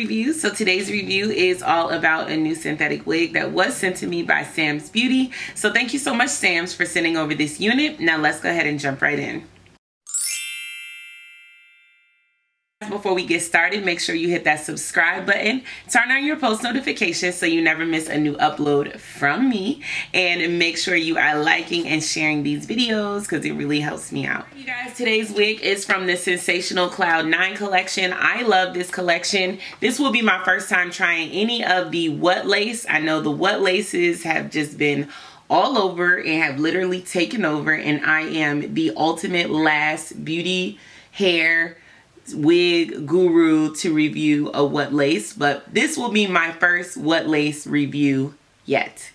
review. So today's review is all about a new synthetic wig that was sent to me by Sam's Beauty. So thank you so much, Sam's, for sending over this unit. Now let's go ahead and jump right in. Before we get started, make sure you hit that subscribe button, turn on your post notifications so you never miss a new upload from me, and make sure you are liking and sharing these videos because it really helps me out. You guys, today's wig is from the Sensational Cloud 9 collection. I love this collection. This will be my first time trying any of the What Lace. I know the What Laces have just been all over and have literally taken over, and I am the ultimate last beauty hair wig guru to review a What Lace, but this will be my first What Lace review yet.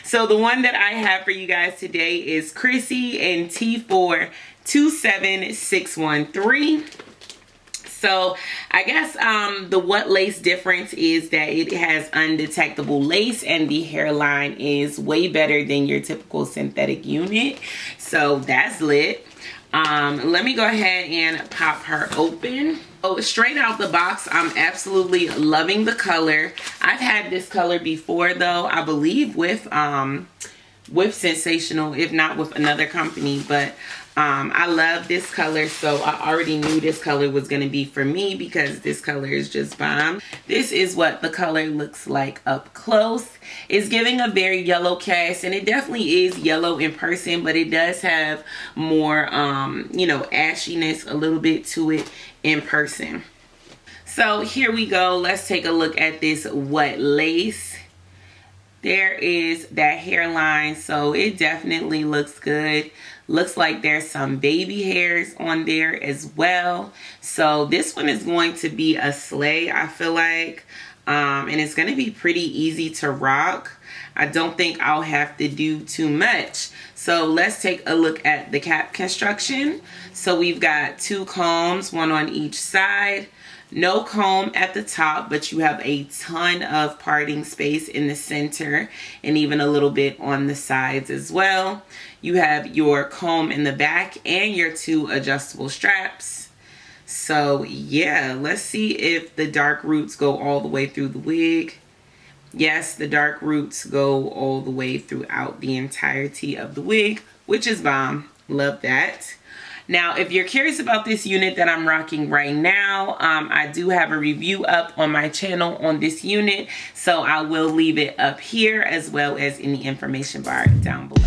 So the one that I have for you guys today is Chrissy in T4 27613. So I guess the What Lace difference is that it has undetectable lace and the hairline is way better than your typical synthetic unit. So that's lit. Let me go ahead and pop her open. Oh, straight out the box, I'm absolutely loving the color. I've had this color before though, I believe with Sensational, if not with another company, but I love this color, so I already knew this color was going to be for me because this color is just bomb. This is what the color looks like up close. It's giving a very yellow cast, and it definitely is yellow in person, but it does have more, you know, ashiness a little bit to it in person. So here we go. Let's take a look at this What Lace. There is that hairline, so it definitely looks good. Looks like there's some baby hairs on there as well. So this one is going to be a slay, I feel like. And it's going to be pretty easy to rock. I don't think I'll have to do too much. So let's take a look at the cap construction. So we've got 2 combs, one on each side. No comb at the top, but you have a ton of parting space in the center and even a little bit on the sides as well. You have your comb in the back and your 2 adjustable straps. So yeah, let's see if the dark roots go all the way through the wig. Yes, the dark roots go all the way throughout the entirety of the wig, which is bomb. Love that. Now, if you're curious about this unit that I'm rocking right now, I do have a review up on my channel on this unit, so I will leave it up here as well as in the information bar down below.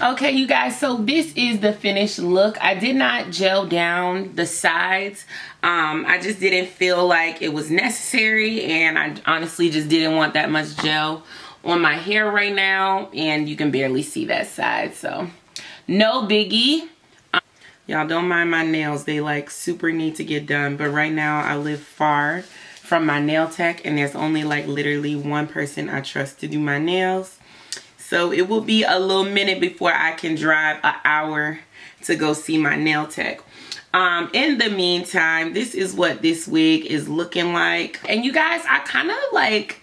Okay, you guys, so this is the finished look. I did not gel down the sides. I just didn't feel like it was necessary, and I honestly just didn't want that much gel on my hair right now, and you can barely see that side, so no biggie. Y'all don't mind my nails. They like super need to get done, but right now I live far from my nail tech, and there's only like literally one person I trust to do my nails. So it will be a little minute before I can drive an hour to go see my nail tech. In the meantime, this is what this wig is looking like. And you guys, I kind of like,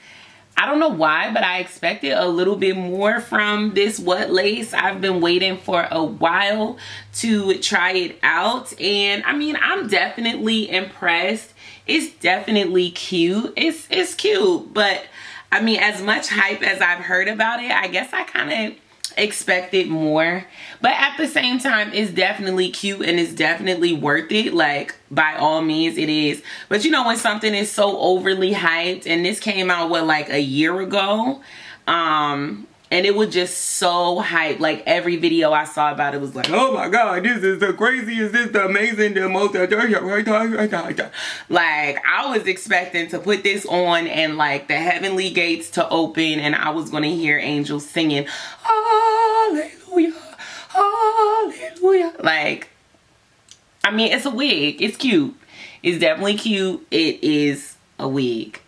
I don't know why, but I expected a little bit more from this What Lace. I've been waiting for a while to try it out. And I mean, I'm definitely impressed. It's definitely cute. It's cute, but I mean, as much hype as I've heard about it, I guess I kind of expected more. But at the same time, it's definitely cute and it's definitely worth it. Like, by all means, it is. But you know, when something is so overly hyped, and this came out, what, like a year ago? and it was just so hype. Like every video I saw about it was like, oh my god, this is the craziest, this is the amazing, the most, like I was expecting to put this on and like the heavenly gates to open and I was gonna hear angels singing hallelujah, hallelujah. Like, I mean, it's a wig, it's cute, it's definitely cute, it is a wig.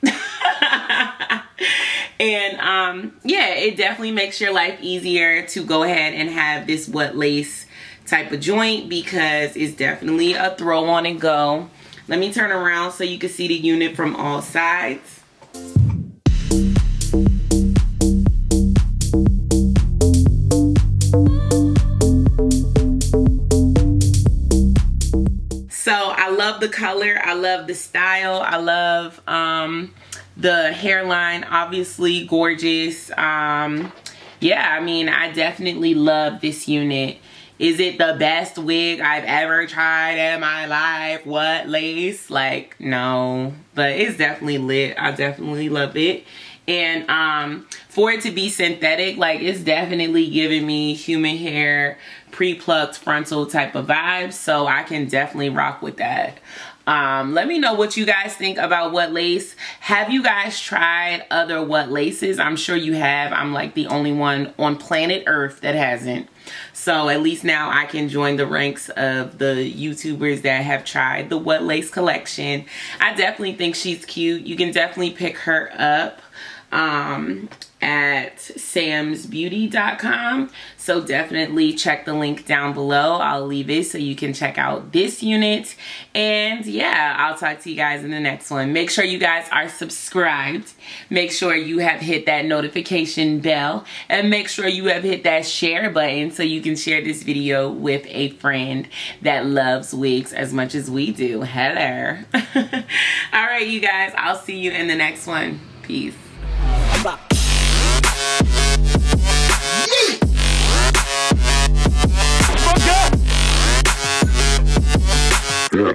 And yeah, it definitely makes your life easier to go ahead and have this what lace type of joint, because it's definitely a throw on and go. Let me turn around so you can see the unit from all sides. So I love the color, I love the style, I love the hairline, obviously gorgeous. Yeah, I mean, I definitely love this unit. Is it the best wig I've ever tried in my life? What lace? Like, no, but it's definitely lit. I definitely love it. And for it to be synthetic, like, it's definitely giving me human hair, pre-plucked frontal type of vibes, so I can definitely rock with that. Let me know what you guys think about what lace. Have you guys tried other what laces? I'm sure you have. I'm like the only one on planet Earth that hasn't. So at least now I can join the ranks of the YouTubers that have tried the what lace collection. I definitely think she's cute. You can definitely pick her up at samsbeauty.com, so definitely check the link down below. I'll leave it so you can check out this unit. And yeah, I'll talk to you guys in the next one. Make sure you guys are subscribed, make sure you have hit that notification bell, and make sure you have hit that share button so you can share this video with a friend that loves wigs as much as we do. Hello. All right, you guys, I'll see you in the next one. Peace. Yeah.